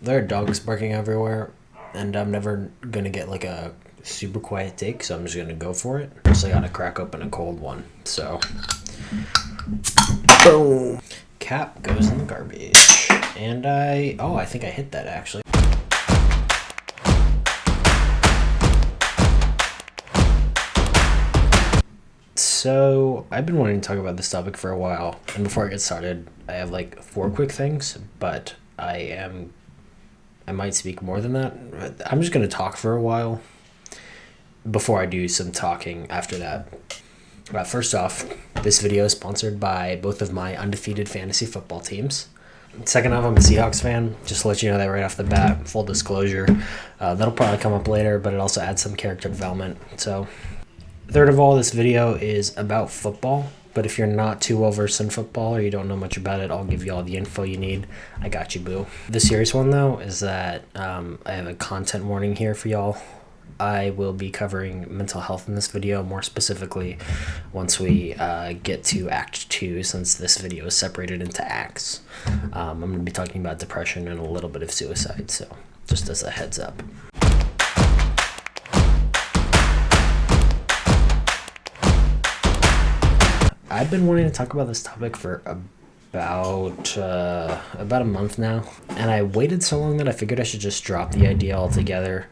There are dogs barking everywhere, and I'm never gonna get like a super quiet take, so I'm just gonna go for it. So I gotta crack open a cold one. So, boom. Cap goes in the garbage. And I think I hit that actually. So, I've been wanting to talk about this topic for a while, and before I get started, I have like 4 quick things, but I might speak more than that. I'm just going to talk for a while before I do some talking after that. First off, this video is sponsored by both of my undefeated fantasy football teams. Second off, I'm a Seahawks fan, just to let you know that right off the bat, full disclosure. That'll probably come up later, but it also adds some character development. So, third of all, this video is about football, but if you're not too well versed in football or you don't know much about it, I'll give you all the info you need. I got you, boo. The serious one, though, is that I have a content warning here for y'all. I will be covering mental health in this video, more specifically once we get to Act 2, since this video is separated into acts. I'm going to be talking about depression and a little bit of suicide, so just as a heads up. I've been wanting to talk about this topic for about a month now, and I waited so long that I figured I should just drop the idea altogether.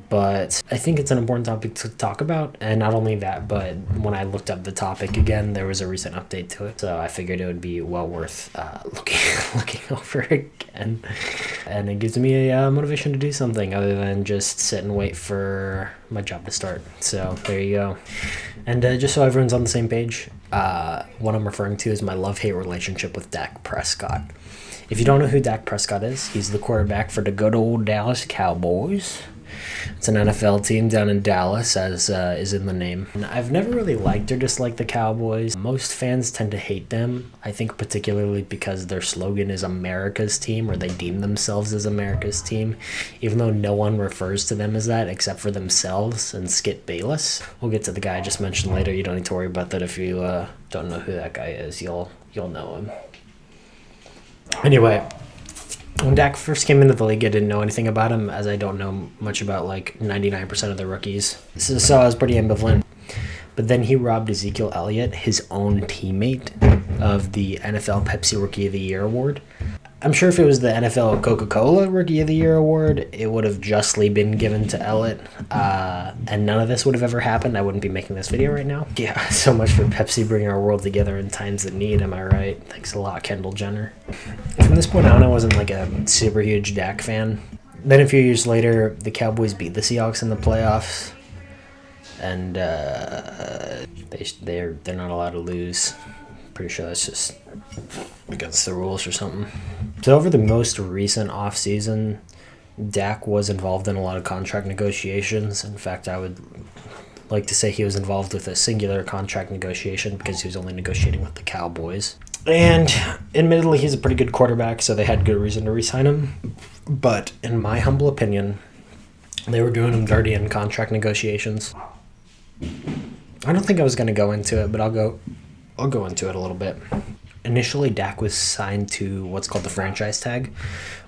But I think it's an important topic to talk about, and not only that, but when I looked up the topic again, there was a recent update to it, so I figured it would be well worth looking over again. And it gives me a motivation to do something other than just sit and wait for my job to start. So there you go. And just so everyone's on the same page, what I'm referring to is my love-hate relationship with Dak Prescott. If you don't know who Dak Prescott is, he's the quarterback for the good old Dallas Cowboys. It's an NFL team down in Dallas, as is in the name. And I've never really liked or disliked the Cowboys. Most fans tend to hate them, I think particularly because their slogan is America's team, or they deem themselves as America's team, even though no one refers to them as that except for themselves and Skip Bayless. We'll get to the guy I just mentioned later. You don't need to worry about that. If you don't know who that guy is, you'll know him. Anyway, when Dak first came into the league, I didn't know anything about him, as I don't know much about like 99% of the rookies. So I was pretty ambivalent. But then he robbed Ezekiel Elliott, his own teammate, of the NFL Pepsi Rookie of the Year award. I'm sure if it was the NFL Coca-Cola Rookie of the Year award, it would have justly been given to Elliott, and none of this would have ever happened. I wouldn't be making this video right now. Yeah, so much for Pepsi bringing our world together in times of need, am I right? Thanks a lot, Kendall Jenner. From this point on, I wasn't like a super huge Dak fan. Then a few years later, the Cowboys beat the Seahawks in the playoffs, and they're not allowed to lose. Pretty sure that's just against the rules or something. So over the most recent offseason, Dak was involved in a lot of contract negotiations. In fact, I would like to say he was involved with a singular contract negotiation because he was only negotiating with the Cowboys. And admittedly, he's a pretty good quarterback, so they had good reason to re-sign him. But in my humble opinion, they were doing him dirty in contract negotiations. I don't think I was going to go into it, but I'll go into it a little bit. Initially, Dak was signed to what's called the franchise tag,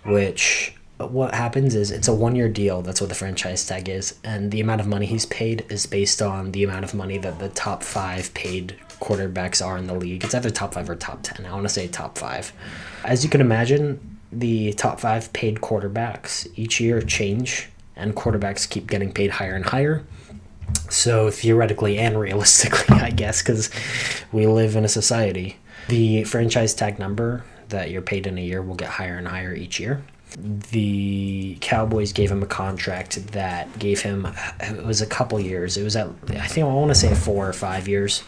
which what happens is it's a 1-year deal. That's what the franchise tag is. And the amount of money he's paid is based on the amount of money that the top 5 paid quarterbacks are in the league. It's either top 5 or top 10. I want to say top 5. As you can imagine, the top 5 paid quarterbacks each year change, and quarterbacks keep getting paid higher and higher. So theoretically and realistically, I guess, because we live in a society, the franchise tag number that you're paid in a year will get higher and higher each year. The Cowboys gave him a contract that gave him, it was a couple years. It was I want to say 4 or 5 years.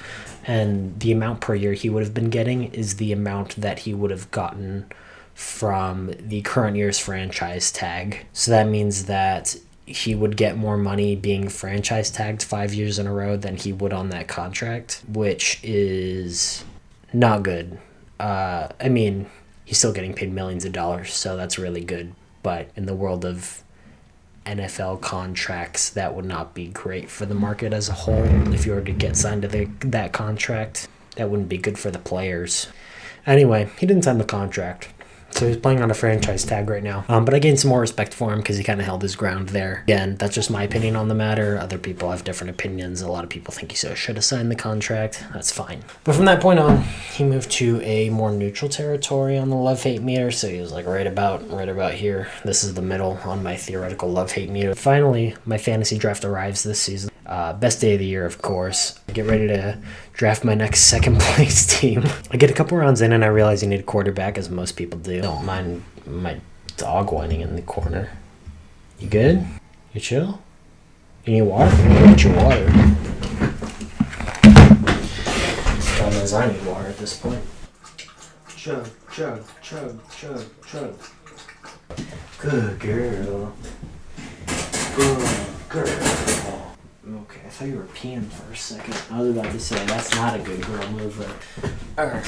And the amount per year he would have been getting is the amount that he would have gotten from the current year's franchise tag. So that means that he would get more money being franchise tagged 5 years in a row than he would on that contract, which is not good. I mean, he's still getting paid millions of dollars, so that's really good. But in the world of NFL contracts, that would not be great for the market as a whole. If you were to get signed to that contract, that wouldn't be good for the players. Anyway, he didn't sign the contract. So he's playing on a franchise tag right now. But I gained some more respect for him because he kind of held his ground there. Again, that's just my opinion on the matter. Other people have different opinions. A lot of people think he should have signed the contract. That's fine. But from that point on, he moved to a more neutral territory on the love-hate meter. So he was like right about here. This is the middle on my theoretical love-hate meter. Finally, my fantasy draft arrives this season. Best day of the year, of course. I get ready to draft my next second place team. I get a couple rounds in and I realize you need a quarterback, as most people do. Don't mind my dog whining in the corner. You good? You chill? You need water? I'll get you water. God knows I need water at this point. Chug, chug, chug, chug, chug. Good girl. Good girl. Okay, I thought you were peeing for a second. I was about to say, that's not a good girl move. Alright,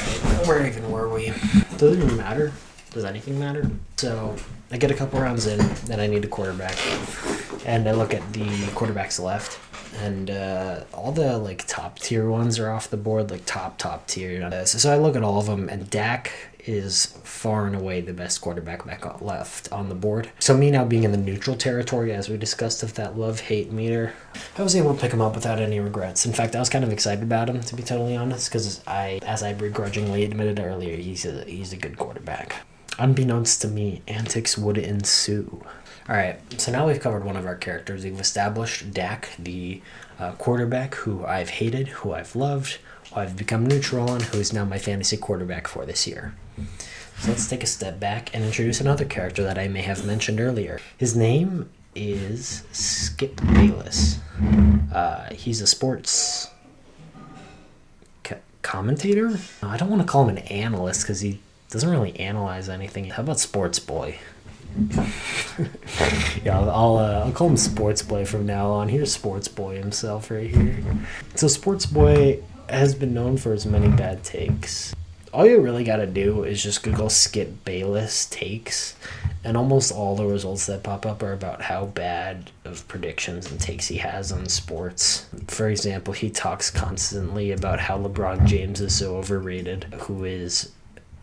where even were we? Does it even matter? Does anything matter? So, I get a couple rounds in, then I need a quarterback. And I look at the quarterbacks left, and all the like top tier ones are off the board, like top tier. So I look at all of them, and Dak is far and away the best quarterback back left on the board. So me now being in the neutral territory, as we discussed, of that love-hate meter, I was able to pick him up without any regrets. In fact, I was kind of excited about him, to be totally honest, because as I begrudgingly admitted earlier, he's a good quarterback. Unbeknownst to me, antics would ensue. Alright, so now we've covered one of our characters. We've established Dak, the quarterback who I've hated, who I've loved, who I've become neutral on, who is now my fantasy quarterback for this year. So let's take a step back and introduce another character that I may have mentioned earlier. His name is Skip Bayless. He's a sports commentator? I don't want to call him an analyst because he doesn't really analyze anything. How about Sports Boy? Yeah, I'll call him Sports Boy from now on. Here's Sports Boy himself right here. So Sports Boy has been known for his many bad takes. All you really gotta do is just Google Skip Bayless takes, and almost all the results that pop up are about how bad of predictions and takes he has on sports. For example, he talks constantly about how LeBron James is so overrated, who is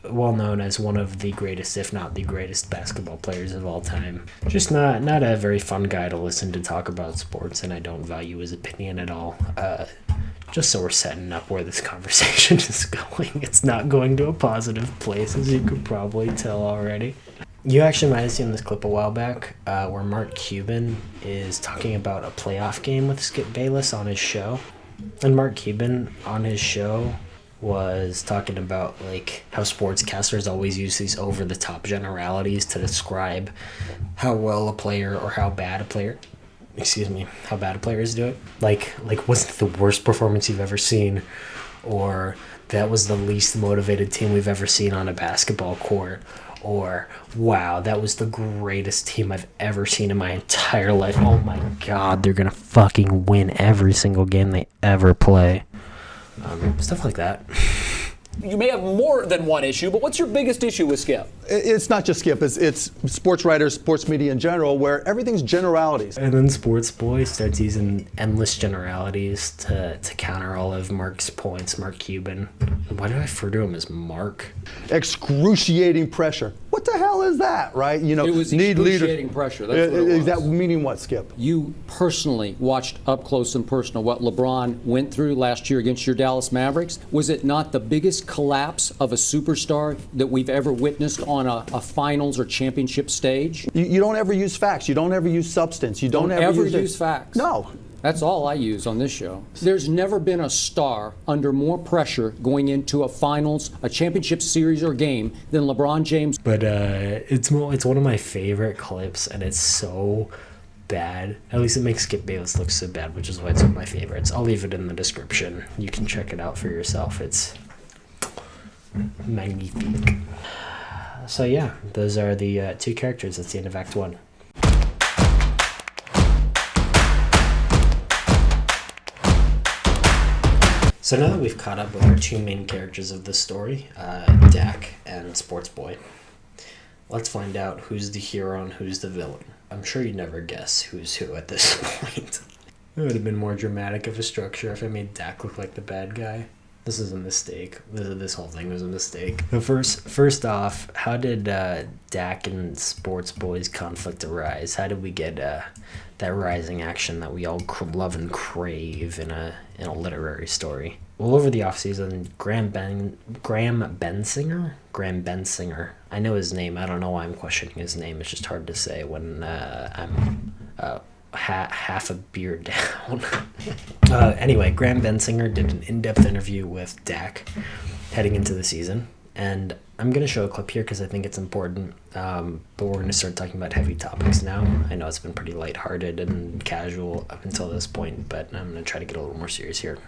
well known as one of the greatest, if not the greatest, basketball players of all time. Just not a very fun guy to listen to talk about sports, and I don't value his opinion at all. Just so we're setting up where this conversation is going. It's not going to a positive place, as you could probably tell already. You actually might have seen this clip a while back where Mark Cuban is talking about a playoff game with Skip Bayless on his show. And Mark Cuban on his show was talking about like how sportscasters always use these over-the-top generalities to describe how well a player or how bad a player is doing. Like wasn't the worst performance you've ever seen, or that was the least motivated team we've ever seen on a basketball court, or wow, that was the greatest team I've ever seen in my entire life. Oh my god, they're gonna fucking win every single game they ever play. Stuff like that. You may have more than one issue, but what's your biggest issue with Skip? It's not just Skip. It's sports writers, sports media in general, where everything's generalities. And then Sports Boy starts using endless generalities to counter all of Mark's points. Mark Cuban. Why do I refer to him as Mark? Excruciating pressure. What the hell is that, right? You know, it was excruciating pressure. That's what it was. Is that meaning what, Skip? You personally watched up close and personal what LeBron went through last year against your Dallas Mavericks. Was it not the biggest collapse of a superstar that we've ever witnessed on a finals or championship stage? You don't ever use facts. You don't ever use substance. You don't ever use facts. No. That's all I use on this show. There's never been a star under more pressure going into a finals, a championship series or game than LeBron James. But it's one of my favorite clips, and it's so bad. At least it makes Skip Bayless look so bad, which is why it's one of my favorites. I'll leave it in the description. You can check it out for yourself. It's magnifique. So yeah, those are the two characters. That's the end of Act 1. So now that we've caught up with our two main characters of the story, Dak and Sports Boy, let's find out who's the hero and who's the villain. I'm sure you'd never guess who's who at this point. It would have been more dramatic of a structure if I made Dak look like the bad guy. This is a mistake. This whole thing was a mistake. First off, how did Dak and Sports Boys conflict arise? How did we get that rising action that we all love and crave in a literary story? Well, over the offseason, Graham Bensinger. I know his name. I don't know why I'm questioning his name. It's just hard to say when I'm half a beer down. Anyway, Graham Bensinger did an in-depth interview with Dak heading into the season, and I'm going to show a clip here because I think it's important, but we're going to start talking about heavy topics now. I know it's been pretty lighthearted and casual up until this point, but I'm going to try to get a little more serious here.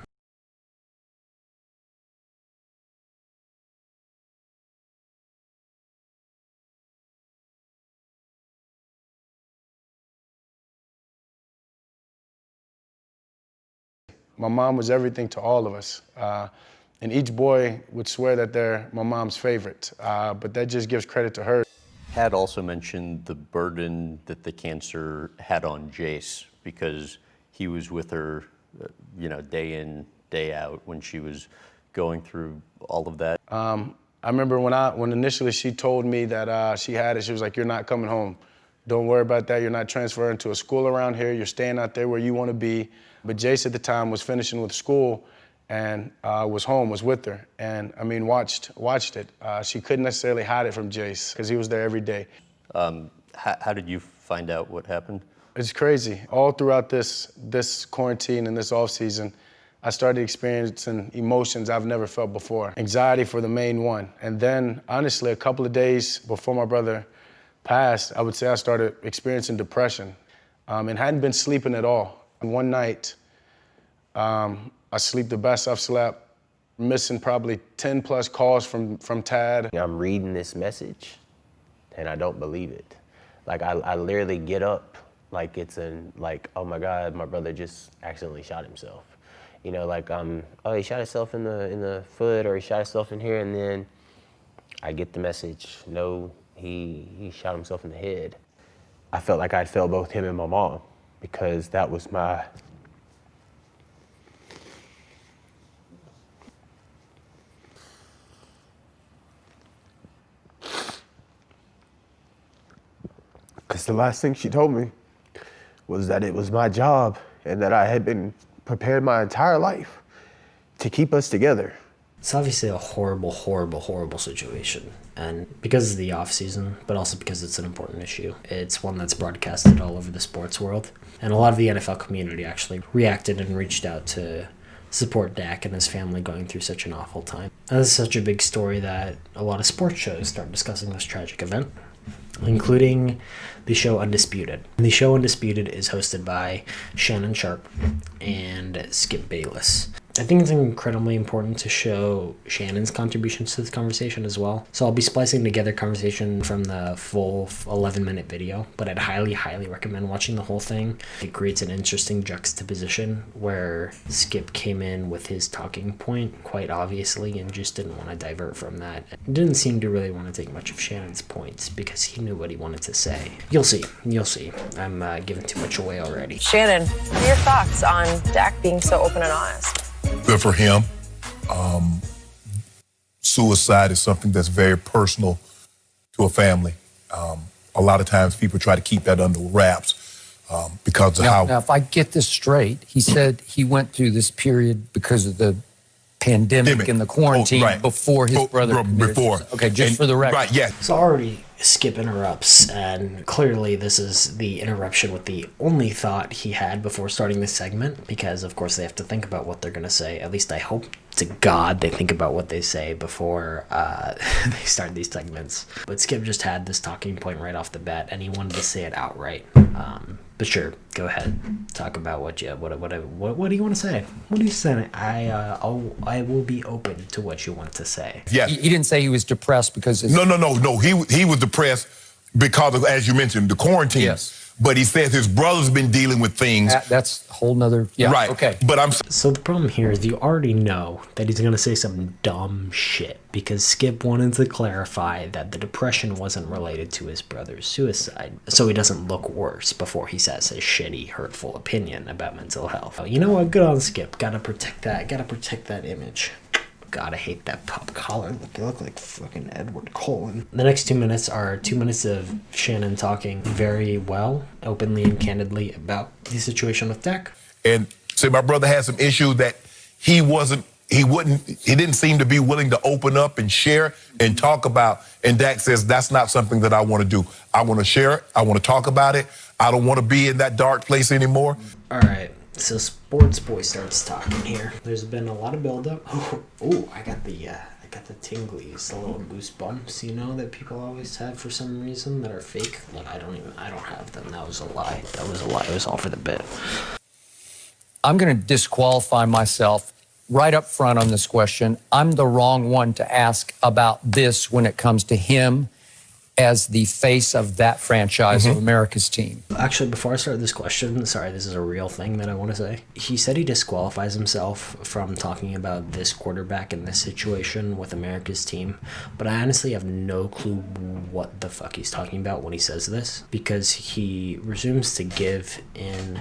My mom was everything to all of us. And each boy would swear that they're my mom's favorite, but that just gives credit to her. Had also mentioned the burden that the cancer had on Jace because he was with her, day in, day out when she was going through all of that. I remember when initially she told me that she had it, she was like, "You're not coming home. Don't worry about that. You're not transferring to a school around here. You're staying out there where you want to be." But Jace at the time was finishing with school and was home, was with her. And I mean, watched it. She couldn't necessarily hide it from Jace because he was there every day. How did you find out what happened? It's crazy. All throughout this quarantine and this off season, I started experiencing emotions I've never felt before. Anxiety for the main one. And then honestly, a couple of days before my brother passed, I would say I started experiencing depression and hadn't been sleeping at all. And one night, I sleep the best I've slept, missing probably 10 plus calls from Tad. I'm reading this message and I don't believe it. Like I literally get up like oh my God, my brother just accidentally shot himself. He shot himself in the foot or he shot himself in here, and then I get the message, no, he shot himself in the head. I felt like I'd failed both him and my mom because that was my the last thing she told me was that it was my job and that I had been prepared my entire life to keep us together. It's obviously a horrible, horrible, horrible situation. And because of the off season, but also because it's an important issue, it's one that's broadcasted all over the sports world. And a lot of the NFL community actually reacted and reached out to support Dak and his family going through such an awful time. And this is such a big story that a lot of sports shows start discussing this tragic event, including the show Undisputed. The show Undisputed is hosted by Shannon Sharp and Skip Bayless. I think it's incredibly important to show Shannon's contributions to this conversation as well. So I'll be splicing together conversation from the full 11-minute video, but I'd highly, highly recommend watching the whole thing. It creates an interesting juxtaposition where Skip came in with his talking point quite obviously and just didn't want to divert from that. Didn't seem to really want to take much of Shannon's points because he knew what he wanted to say. You'll see. I'm giving too much away already. Shannon, what are your thoughts on Dak being so open and honest? Good for him. Suicide is something that's very personal to a family. A lot of times people try to keep that under wraps because of Now, if I get this straight, he said he went through this period because of the pandemic and the quarantine before his brother committed suicide. Okay, just for the record. Right, yeah. So already Skip interrupts, and clearly this is the interruption with the only thought he had before starting this segment, because of course they have to think about what they're going to say. At least I hope to God they think about what they say before they start these segments. But Skip just had this talking point right off the bat, and he wanted to say it outright. But sure, go ahead, talk about what do you want to say? What do you say? I will be open to what you want to say. Yeah. He didn't say he was depressed because No. He was depressed because of, as you mentioned, the quarantine. Yes. But he says his brother's been dealing with things. That's a whole nother. Yeah. Right. Okay. But So the problem here is you already know that he's going to say some dumb shit because Skip wanted to clarify that the depression wasn't related to his brother's suicide, so he doesn't look worse before he says his shitty, hurtful opinion about mental health. You know what? Good on Skip. Gotta protect that image. God, I hate that pop collar. They look like fucking Edward Cullen. The next 2 minutes are 2 minutes of Shannon talking very well, openly and candidly about the situation with Dak. And say my brother had some issue that he didn't seem to be willing to open up and share and talk about. And Dak says, that's not something that I want to do. I want to share it. I want to talk about it. I don't want to be in that dark place anymore. All right. So Sports Boy starts talking here. There's been a lot of buildup. Oh, I got the tinglies, the little goosebumps, you know, that people always have for some reason that are fake. Like I don't have them. That was a lie. It was all for the bit. I'm going to disqualify myself right up front on this question. I'm the wrong one to ask about this when it comes to him as the face of that franchise of America's team. Actually, before I start this question, sorry, this is a real thing that I want to say. He said he disqualifies himself from talking about this quarterback in this situation with America's team, but I honestly have no clue what the fuck he's talking about when he says this, because he resumes to give an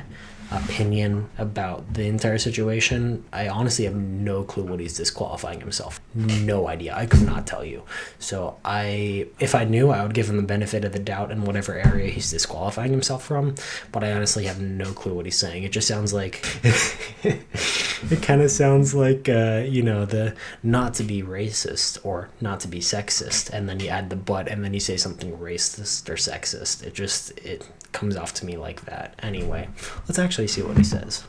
opinion about the entire situation. I honestly have no clue what he's disqualifying himself. No idea. I could not tell you. So if I knew, I would give him the benefit of the doubt in whatever area he's disqualifying himself from, but I honestly have no clue what he's saying. It just sounds like it kind of sounds like the not to be racist or not to be sexist, and then you add the but, and then you say something racist or sexist. It comes off to me like that. Anyway, let's actually see what he says.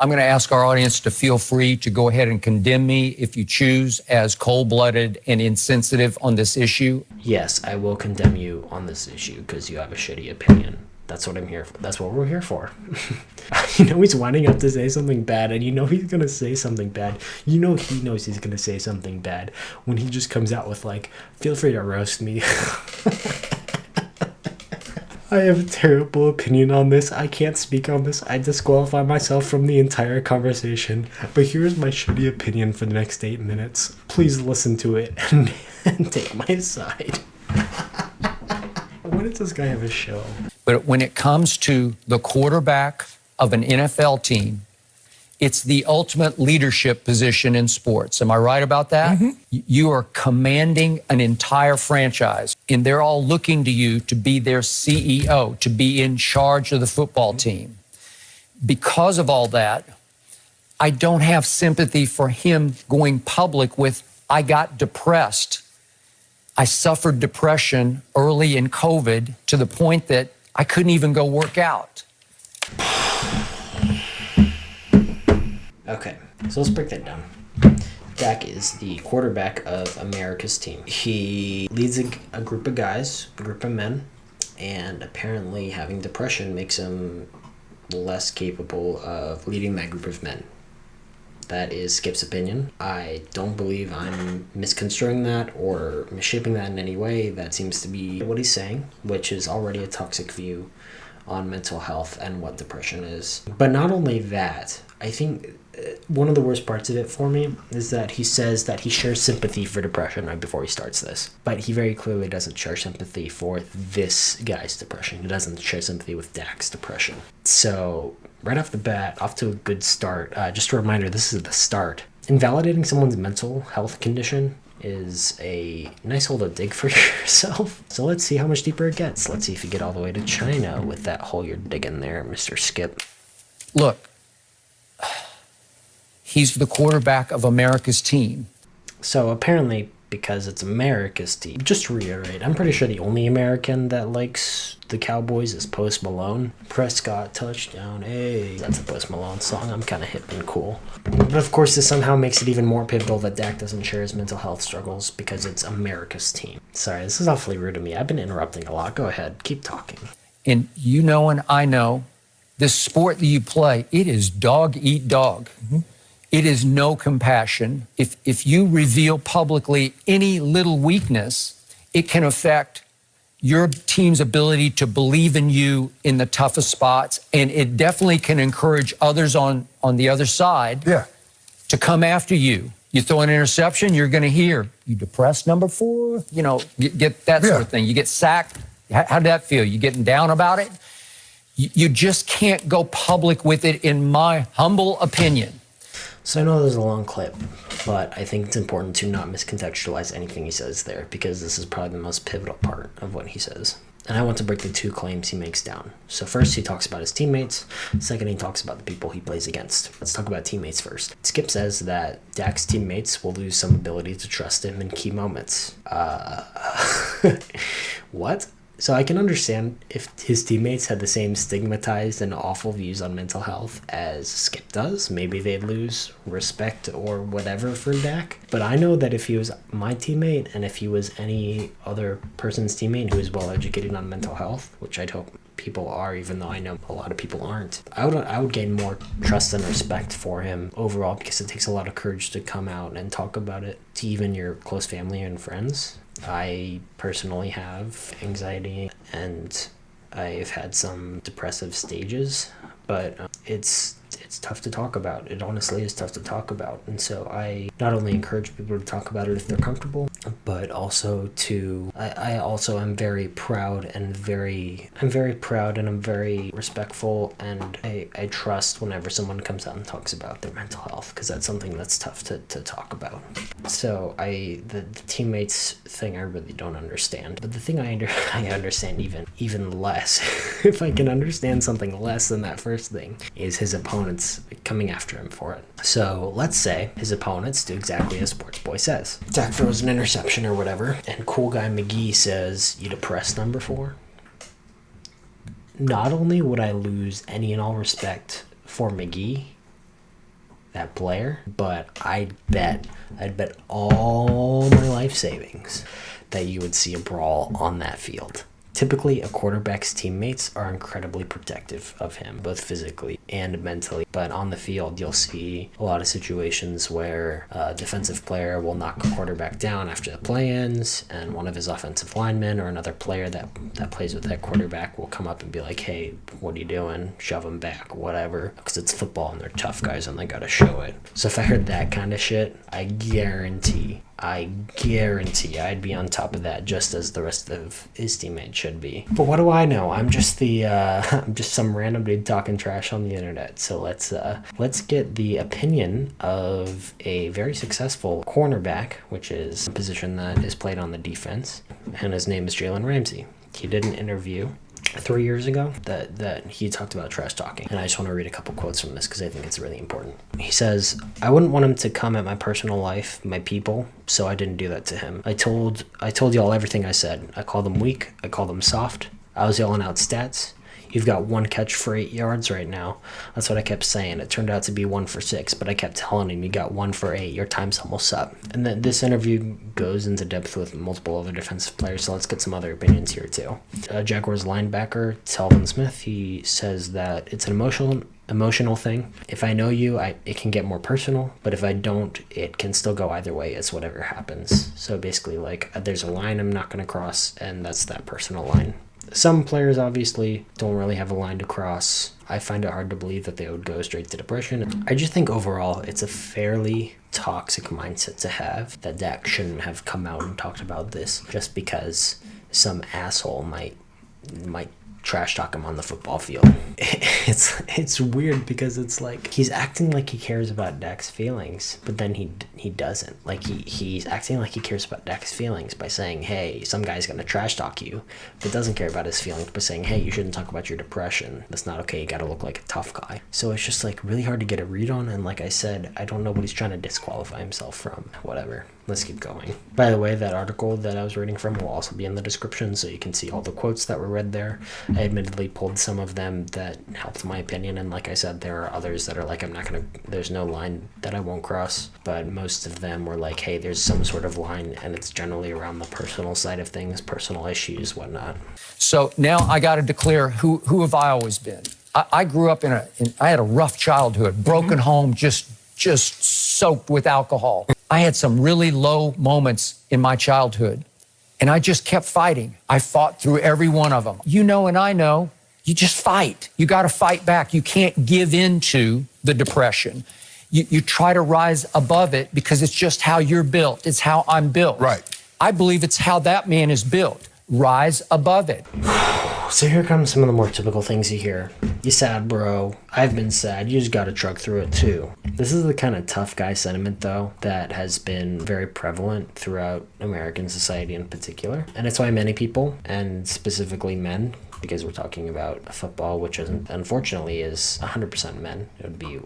I'm going to ask our audience to feel free to go ahead and condemn me if you choose as cold-blooded and insensitive on this issue. Yes, I will condemn you on this issue because you have a shitty opinion. That's what I'm here for. That's what we're here for. You know he's winding up to say something bad, and you know he's going to say something bad. You know he knows he's going to say something bad when he just comes out with, like, feel free to roast me. I have a terrible opinion on this. I can't speak on this. I disqualify myself from the entire conversation. But here's my shitty opinion for the next 8 minutes. Please listen to it and take my side. When does this guy have a show? But when it comes to the quarterback of an NFL team, it's the ultimate leadership position in sports. Am I right about that? You are commanding an entire franchise, and they're all looking to you to be their CEO, to be in charge of the football team. Because of all that, I don't have sympathy for him going public with, I got depressed. I suffered depression early in COVID to the point that I couldn't even go work out. Okay, so let's break that down. Dak is the quarterback of America's team. He leads a group of guys, a group of men, and apparently having depression makes him less capable of leading that group of men. That is Skip's opinion. I don't believe I'm misconstruing that or misshaping that in any way. That seems to be what he's saying, which is already a toxic view on mental health and what depression is. But not only that, I think one of the worst parts of it for me is that he says that he shares sympathy for depression right before he starts this. But he very clearly doesn't share sympathy for this guy's depression. He doesn't share sympathy with Dak's depression. So right off the bat, off to a good start. Just a reminder, this is the start. Invalidating someone's mental health condition is a nice hole to dig for yourself. So let's see how much deeper it gets. Let's see if you get all the way to China with that hole you're digging there, Mr. Skip. Look, he's the quarterback of America's team. So apparently, because it's America's team, just to reiterate, I'm pretty sure the only American that likes the Cowboys is Post Malone. Prescott, touchdown, hey. That's a Post Malone song. I'm kind of hip and cool. But of course, this somehow makes it even more pivotal that Dak doesn't share his mental health struggles because it's America's team. Sorry, this is awfully rude of me. I've been interrupting a lot. Go ahead, keep talking. And you know and I know, this sport that you play, it is dog eat dog. It is no compassion. If you reveal publicly any little weakness, it can affect your team's ability to believe in you in the toughest spots. And it definitely can encourage others on the other side to come after you. You throw an interception, you're going to hear, you depressed number 4? You know, get that sort of thing. You get sacked. How did that feel? You getting down about it? You just can't go public with it, in my humble opinion. So I know there's a long clip, but I think it's important to not miscontextualize anything he says there, because this is probably the most pivotal part of what he says. And I want to break the two claims he makes down. So first, he talks about his teammates. Second, he talks about the people he plays against. Let's talk about teammates first. Skip says that Dak's teammates will lose some ability to trust him in key moments. What? So I can understand if his teammates had the same stigmatized and awful views on mental health as Skip does. Maybe they'd lose respect or whatever for Dak. But I know that if he was my teammate and if he was any other person's teammate who is well educated on mental health, which I'd hope people are, even though I know a lot of people aren't, I would gain more trust and respect for him overall, because it takes a lot of courage to come out and talk about it to even your close family and friends. I personally have anxiety and I've had some depressive stages, but it's tough to talk about. It honestly is tough to talk about. And so I not only encourage people to talk about it if they're comfortable, but also I also am very proud and I'm very respectful, and I trust whenever someone comes out and talks about their mental health, because that's something that's tough to talk about. So the teammates thing I really don't understand, but the thing I understand even less, if I can understand something less than that first thing, is his opponents coming after him for it. So let's say his opponents do exactly as Sports Boy says. Dak throws an interception or whatever, and cool guy McGee says, "You depressed, number 4." Not only would I lose any and all respect for McGee, that player, but I'd bet all my life savings that you would see a brawl on that field. Typically, a quarterback's teammates are incredibly protective of him, both physically and mentally. But on the field, you'll see a lot of situations where a defensive player will knock a quarterback down after the play ends, and one of his offensive linemen or another player that plays with that quarterback will come up and be like, "Hey, what are you doing? Shove him back," whatever. Because it's football and they're tough guys and they gotta show it. So if I heard that kind of shit, I guarantee I'd be on top of that just as the rest of his teammates should be. But what do I know? I'm just I'm just some random dude talking trash on the internet. So let's get the opinion of a very successful cornerback, which is a position that is played on the defense, and his name is Jalen Ramsey. He did an interview 3 years ago that he talked about trash talking, and I just want to read a couple quotes from this because I think it's really important. He says, "I wouldn't want him to come at my personal life, my people, so I didn't do that to him. I told y'all everything I said. I called him weak, I called him soft, I was yelling out stats. You've got 1 catch for 8 yards right now. That's what I kept saying. It turned out to be 1 for 6, but I kept telling him, you got 1 for 8. Your time's almost up." And then this interview goes into depth with multiple other defensive players, so let's get some other opinions here too. Jaguars linebacker Telvin Smith, he says that it's an emotional thing. If I know you, it can get more personal, but if I don't, it can still go either way. It's whatever happens. So basically, like, there's a line I'm not going to cross, and that's that personal line. Some players obviously don't really have a line to cross. I find it hard to believe that they would go straight to depression. I just think overall it's a fairly toxic mindset to have, that Dak shouldn't have come out and talked about this just because some asshole might trash talk him on the football field. It's weird because it's like he's acting like he cares about Dak's feelings, but then he doesn't. Like he's acting like he cares about Dak's feelings by saying, "Hey, some guy's gonna trash talk you," but doesn't care about his feelings by saying, "Hey, you shouldn't talk about your depression. That's not okay. You gotta look like a tough guy." So it's just like really hard to get a read on, and like I said, I don't know what he's trying to disqualify himself from. Whatever. Let's keep going. By the way, that article that I was reading from will also be in the description, so you can see all the quotes that were read there. I admittedly pulled some of them that helped my opinion, and like I said, there are others that are like, there's no line that I won't cross, but most of them were like, hey, there's some sort of line, and it's generally around the personal side of things, personal issues, whatnot. So now I got to declare who have I always been? I grew up I had a rough childhood, broken home, just soaked with alcohol. I had some really low moments in my childhood, and I just kept fighting. I fought through every one of them. You know, and I know, you just fight. You got to fight back. You can't give in to the depression. You try to rise above it because it's just how you're built. It's how I'm built. Right. I believe it's how that man is built. Rise above it. So here comes some of the more typical things you hear. You sad, bro. I've been sad. You just gotta truck through it too. This is the kind of tough guy sentiment, though, that has been very prevalent throughout American society in particular. And it's why many people, and specifically men, because we're talking about football, which isn't, unfortunately is 100% men. It would be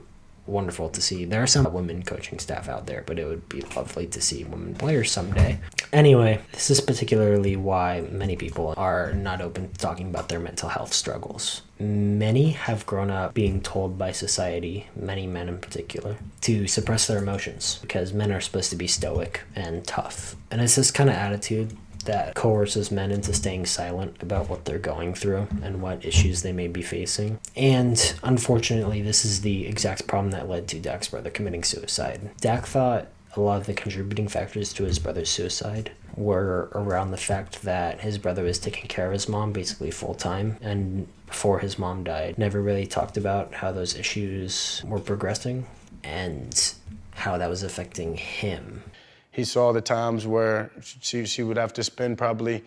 wonderful to see. There are some women coaching staff out there, but it would be lovely to see women players someday. Anyway, this is particularly why many people are not open to talking about their mental health struggles. Many have grown up being told by society, many men in particular, to suppress their emotions because men are supposed to be stoic and tough. And it's this kind of attitude that coerces men into staying silent about what they're going through and what issues they may be facing. And unfortunately, this is the exact problem that led to Dak's brother committing suicide. Dak thought a lot of the contributing factors to his brother's suicide were around the fact that his brother was taking care of his mom basically full-time, and before his mom died, never really talked about how those issues were progressing and how that was affecting him. He saw the times where she would have to spend probably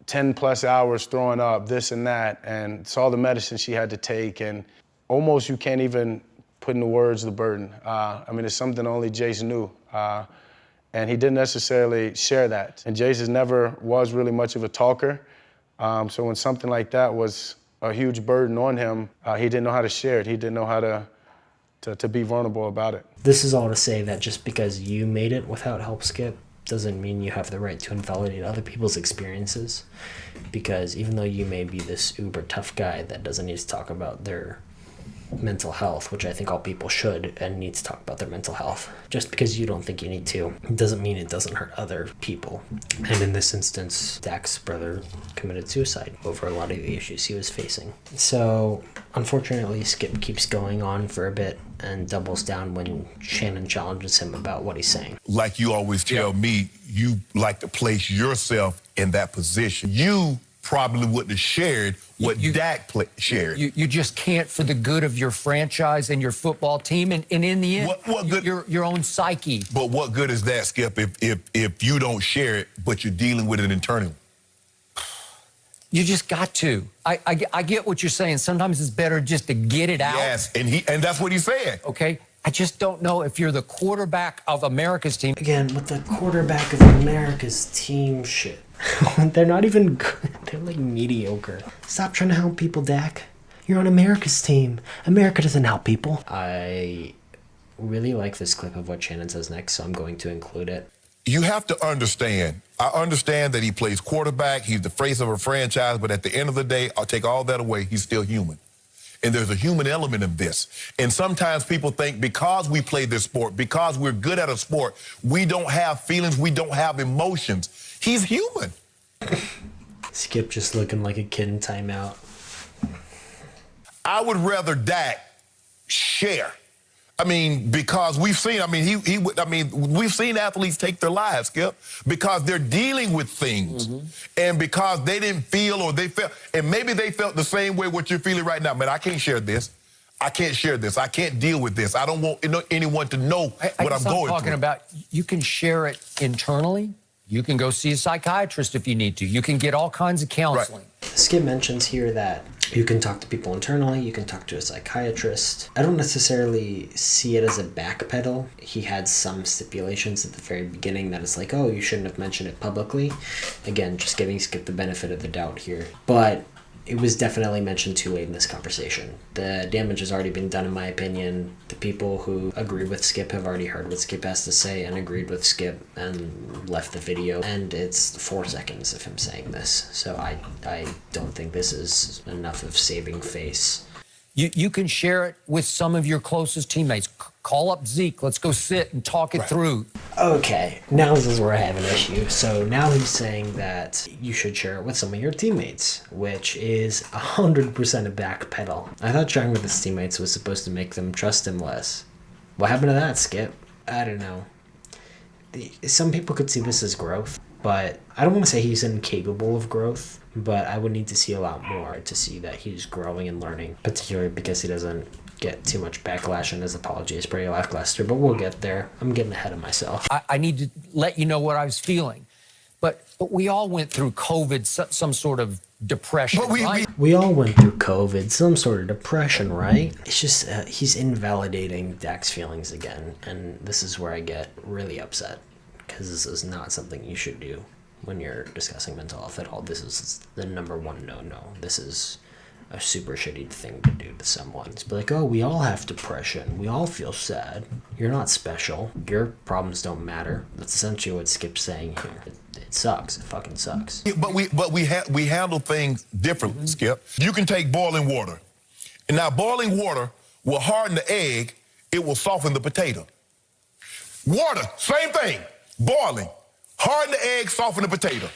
10 plus hours throwing up this and that, and saw the medicine she had to take, and almost you can't even put into words the burden. I mean, it's something only Jace knew, and he didn't necessarily share that. And Jace never was really much of a talker, so when something like that was a huge burden on him, he didn't know how to share it. He didn't know how to be vulnerable about it. This is all to say that just because you made it without help, Skip, doesn't mean you have the right to invalidate other people's experiences. Because even though you may be this uber tough guy that doesn't need to talk about their mental health, which I think all people should and need to talk about their mental health, just because you don't think you need to doesn't mean it doesn't hurt other people. And in this instance, Dak's brother committed suicide over a lot of the issues he was facing. So unfortunately, Skip keeps going on for a bit and doubles down when Shannon challenges him about what he's saying. Like you always tell me, you like to place yourself in that position. You probably wouldn't have shared what Dak shared. You just can't, for the good of your franchise and your football team, and in the end, what good, your own psyche. But what good is that, Skip, if you don't share it, but you're dealing with it internally? You just got to. I get what you're saying. Sometimes it's better just to get it out. Yes, and that's what he said. Okay? I just don't know if you're the quarterback of America's team. Again, with the quarterback of America's team shit. They're not even good. They're like mediocre. Stop trying to help people, Dak. You're on America's team. America doesn't help people. I really like this clip of what Shannon says next, so I'm going to include it. You have to understand. I understand that he plays quarterback. He's the face of a franchise, but at the end of the day, I'll take all that away. He's still human. And there's a human element of this. And sometimes people think because we play this sport, because we're good at a sport, we don't have feelings, we don't have emotions. He's human. Skip just looking like a kid in timeout. I would rather Dak share. I mean, because we've seen, we've seen athletes take their lives, Skip, because they're dealing with things. Mm-hmm. And because they didn't feel or they felt, and maybe they felt the same way what you're feeling right now. Man, I can't share this. I can't share this. I can't deal with this. I don't want anyone to know what I'm going through. Talking about, you can share it internally. You can go see a psychiatrist if you need to. You can get all kinds of counseling. Right. Skip mentions here that you can talk to people internally, you can talk to a psychiatrist. I don't necessarily see it as a backpedal. He had some stipulations at the very beginning that it's like, oh, you shouldn't have mentioned it publicly. Again, just giving Skip the benefit of the doubt here. But it was definitely mentioned too late in this conversation. The damage has already been done, in my opinion. The people who agree with Skip have already heard what Skip has to say and agreed with Skip and left the video. And it's 4 seconds of him saying this. So I don't think this is enough of saving face. You can share it with some of your closest teammates. Call up Zeke. Let's go sit and talk it through. Okay, now this is where I have an issue. So now he's saying that you should share it with some of your teammates, which is 100% a backpedal. I thought sharing with his teammates was supposed to make them trust him less. What happened to that, Skip? I don't know. Some people could see this as growth, but I don't want to say he's incapable of growth, but I would need to see a lot more to see that he's growing and learning, particularly because he doesn't get too much backlash in his apologies pretty lackluster, but we'll get there. I'm getting ahead of myself. I need to let you know what I was feeling. But we all went through COVID, some sort of depression, But right? We all went through COVID, some sort of depression, right? It's just he's invalidating Dak's feelings again, and this is where I get really upset, because this is not something you should do when you're discussing mental health at all. This is the number one no-no. This is a super shitty thing to do to someone. It's like, oh, we all have depression. We all feel sad. You're not special. Your problems don't matter. That's essentially what Skip's saying here. It sucks. It fucking sucks. But we handle things differently, Skip. You can take boiling water, and now boiling water will harden the egg. It will soften the potato. Water, same thing. Boiling, harden the egg, soften the potato.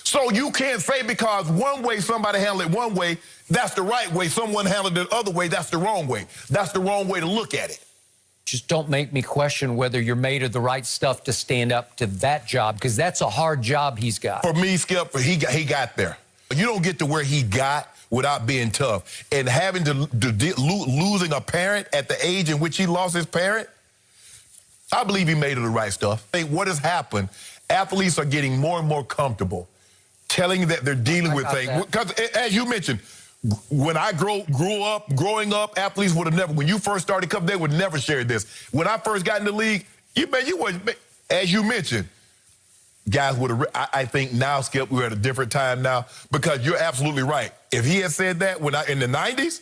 So you can't say because one way somebody handled it one way, that's the right way. Someone handled it the other way, that's the wrong way. That's the wrong way to look at it. Just don't make me question whether you're made of the right stuff to stand up to that job, because that's a hard job he's got. For me, Skip, he got there. You don't get to where he got without being tough. And having to losing a parent at the age in which he lost his parent, I believe he made of the right stuff. I think what has happened, athletes are getting more and more comfortable telling you that they're dealing with things. Because as you mentioned, when I growing up, athletes would have never, when you first started coming, they would never share this. When I first got in the league, you wasn't, as you mentioned, guys would have, I think now, Skip, we're at a different time now, because you're absolutely right. If he had said that in the 90s.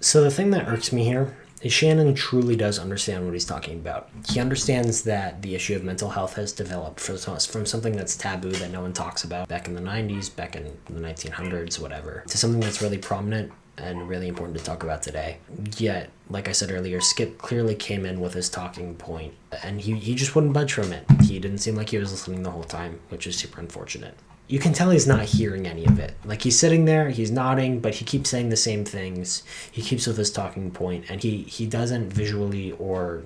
So the thing that irks me here is Shannon truly does understand what he's talking about. He understands that the issue of mental health has developed from something that's taboo that no one talks about back in the 90s, back in the 1900s, whatever, to something that's really prominent and really important to talk about today. Yet, like I said earlier, Skip clearly came in with his talking point, and he just wouldn't budge from it. He didn't seem like he was listening the whole time, which is super unfortunate. You can tell he's not hearing any of it. Like, he's sitting there, he's nodding, but he keeps saying the same things. He keeps with his talking point, and he doesn't visually or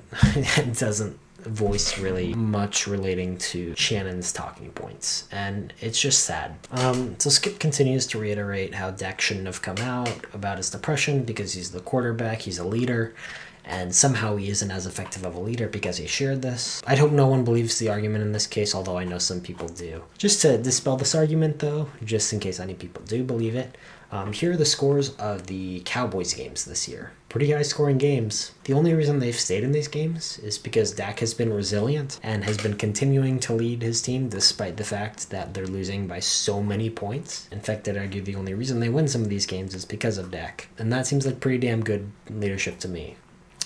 doesn't voice really much relating to Shannon's talking points. And it's just sad. So Skip continues to reiterate how Dak shouldn't have come out about his depression because he's the quarterback, he's a leader, and somehow he isn't as effective of a leader because he shared this. I'd hope no one believes the argument in this case, although I know some people do. Just to dispel this argument, though, just in case any people do believe it, here are the scores of the Cowboys games this year. Pretty high-scoring games. The only reason they've stayed in these games is because Dak has been resilient and has been continuing to lead his team despite the fact that they're losing by so many points. In fact, I'd argue the only reason they win some of these games is because of Dak. And that seems like pretty damn good leadership to me.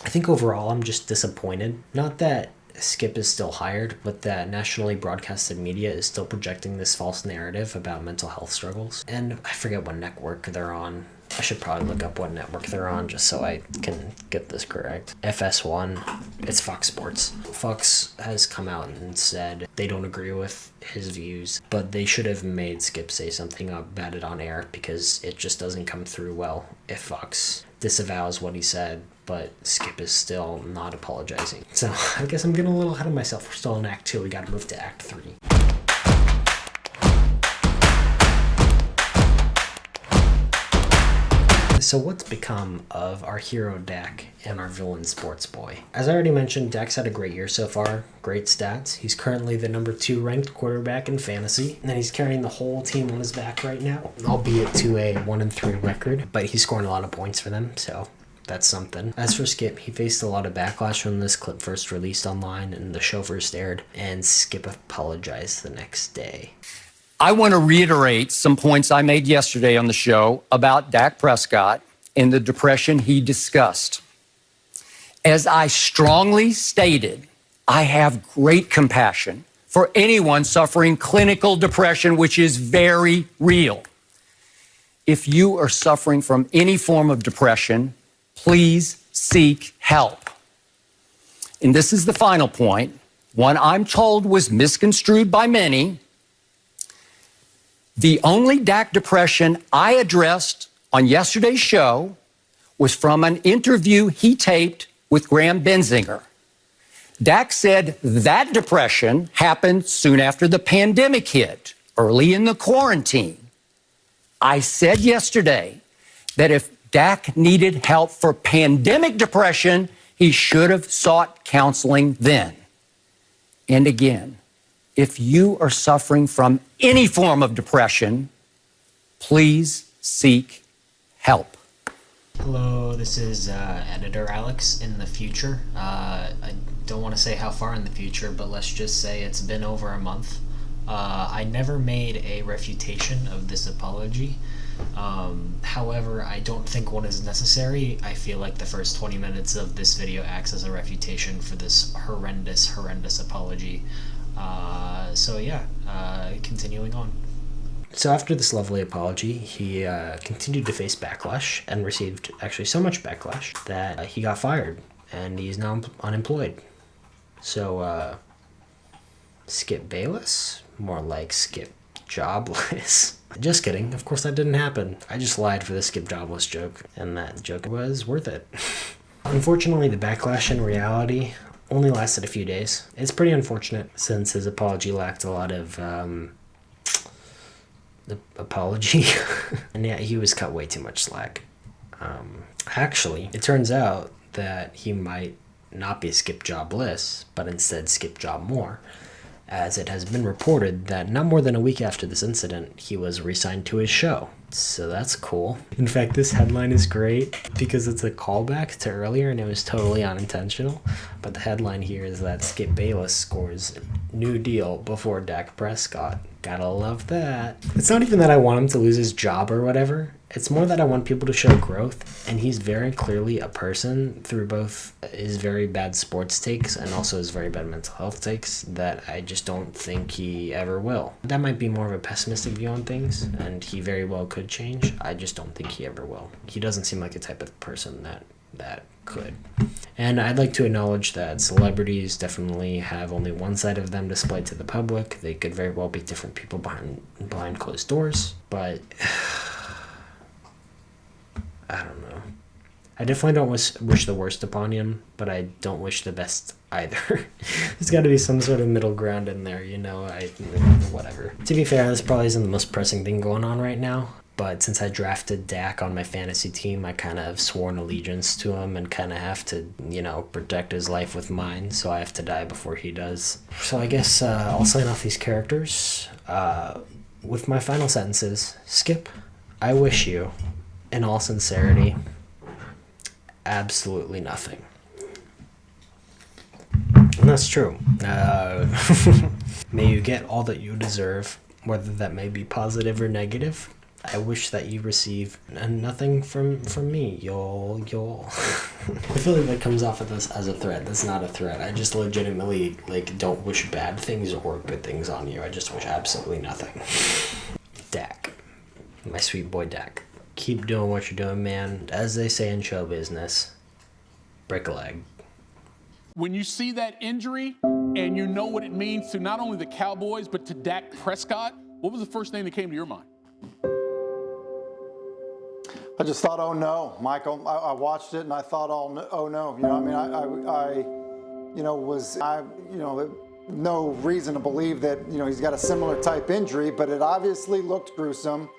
I think overall I'm just disappointed. Not that Skip is still hired, but that nationally broadcasted media is still projecting this false narrative about mental health struggles. And I forget what network they're on. I should probably look up what network they're on just so I can get this correct. FS1, it's Fox Sports. Fox has come out and said they don't agree with his views, but they should have made Skip say something about it on air because it just doesn't come through well if Fox disavows what he said, but Skip is still not apologizing. So I guess I'm getting a little ahead of myself. We're still in Act 2. We gotta move to Act 3. So what's become of our hero Dak and our villain Sports Boy? As I already mentioned, Dak's had a great year so far. Great stats. He's currently the number 2 ranked quarterback in fantasy, and he's carrying the whole team on his back right now, albeit to a 1-3 record, but he's scoring a lot of points for them, so that's something. As for Skip, he faced a lot of backlash when this clip first released online and the show first aired, and Skip apologized the next day. I want to reiterate some points I made yesterday on the show about Dak Prescott and the depression he discussed. As I strongly stated, I have great compassion for anyone suffering clinical depression, which is very real. If you are suffering from any form of depression, please seek help. And this is the final point, one I'm told was misconstrued by many. The only Dak depression I addressed on yesterday's show was from an interview he taped with Graham Benzinger. Dak said that depression happened soon after the pandemic hit, early in the quarantine. I said yesterday that if Dak needed help for pandemic depression, he should have sought counseling then. And again, if you are suffering from any form of depression, please seek help. Hello, this is editor Alex in the future. I don't want to say how far in the future, but let's just say it's been over a month. I never made a refutation of this apology. However, I don't think one is necessary. I feel like the first 20 minutes of this video acts as a refutation for this horrendous apology. So yeah, continuing on. So after this lovely apology, he continued to face backlash and received actually so much backlash that he got fired and he's now unemployed. So Skip Bayless, more like Skip Jobless. Just kidding, of course that didn't happen. I just lied for the Skip Jobless joke, and that joke was worth it. Unfortunately, the backlash in reality only lasted a few days. It's pretty unfortunate since his apology lacked a lot of apology. And yeah, he was cut way too much slack. Actually, it turns out that he might not be Skip Jobless, but instead Skip Job More, as it has been reported that not more than a week after this incident, he was re-signed to his show. So that's cool. In fact, this headline is great because it's a callback to earlier and it was totally unintentional. But the headline here is that Skip Bayless scores new deal before Dak Prescott. Gotta love that. It's not even that I want him to lose his job or whatever. It's more that I want people to show growth, and he's very clearly a person through both his very bad sports takes and also his very bad mental health takes that I just don't think he ever will. That might be more of a pessimistic view on things, and he very well could change. I just don't think he ever will. He doesn't seem like the type of person that could. And I'd like to acknowledge that celebrities definitely have only one side of them displayed to the public. They could very well be different people behind closed doors, but I don't know. I definitely don't wish the worst upon him, but I don't wish the best either. There's got to be some sort of middle ground in there, you know, whatever. To be fair, this probably isn't the most pressing thing going on right now, but since I drafted Dak on my fantasy team, I kind of have sworn allegiance to him and kind of have to, you know, protect his life with mine, so I have to die before he does. So I guess I'll sign off these characters with my final sentences. Skip, I wish you, in all sincerity, absolutely nothing. And that's true. May you get all that you deserve, whether that may be positive or negative. I wish that you receive nothing from me. You'll. I feel like that comes off of this as a threat. That's not a threat. I just legitimately don't wish bad things or good things on you. I just wish absolutely nothing. Dak, my sweet boy Dak. Keep doing what you're doing, man. As they say in show business, break a leg. When you see that injury and you know what it means to not only the Cowboys, but to Dak Prescott, what was the first thing that came to your mind? I just thought, oh no, Michael. I watched it and I thought, oh no. You know, I mean, no reason to believe that, you know, he's got a similar type injury, but it obviously looked gruesome.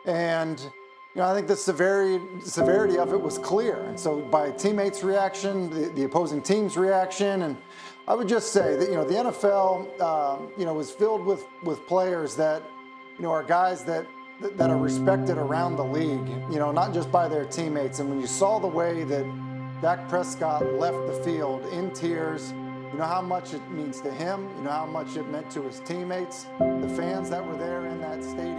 And, you know, I think the severity of it was clear. And so by teammates' reaction, the opposing team's reaction, and I would just say that, you know, the NFL, you know, is filled with players that, you know, are guys that are respected around the league, you know, not just by their teammates. And when you saw the way that Dak Prescott left the field in tears, you know how much it means to him, you know how much it meant to his teammates, the fans that were there in that stadium.